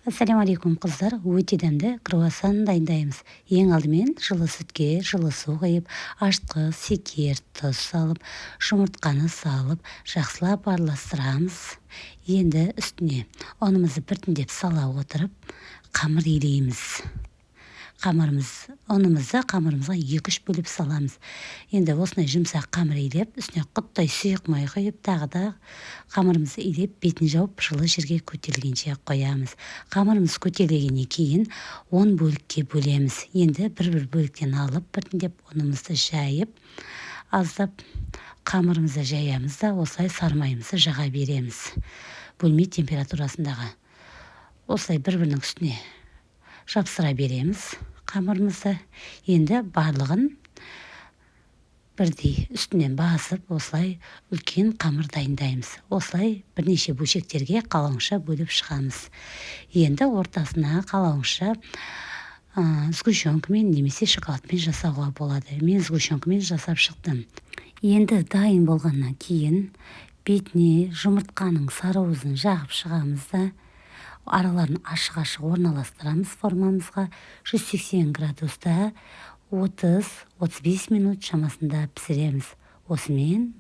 Ассаляму алейкум қыздар, өте дәмді круассан дайындаймыз. Ең алдымен жылы сүтке жылы су құйып, ашытқы, секер, тұз салып, жұмыртқаны салып, жақсылап араластырамыз. Енді үстіне ұнымызды біртіндеп сала отырып, қамыр илейміз. Ұнымызды қамырымызға 2-3 бөліп саламыз. Енді осындай жұмсақ қамыр илеп, үстіне құттай сұйық май құйып, тағы да қамырымызды илеп, бетін жауып, жылы жерге көтерілгенше қоямыз. Қамырымыз көтерілгеннен кейін 10 бөлікке бөлеміз. Енді бір-бір бөліктен алып, біртіндеп ұнымызды жайып, аздап қамырымызды жаямыз да, осылай сармайымызды жаға береміз. Бөлме температурасындағы. Осылай бір-бірінің үстіне жапсыра береміз қамырымызды. Енді барлығын бірдей үстінен басып, осылай үлкен қамыр дайындаймыз. Осылай бірнеше бөлшектерге қалауынша бөліп шығамыз. Енді ортасына қалауынша сгущенкамен немесе шоколадпен жасауға болады. Мен сгущенкамен жасап шықтым. Енді дайын болғаннан кейін бетіне жұмыртқаның сарыуызын жағып шығамыз да, араларын ашық-ашық орналастырамыз формамызға. 180 градуста 30-35 минут шамасында пісіреміз. Осымен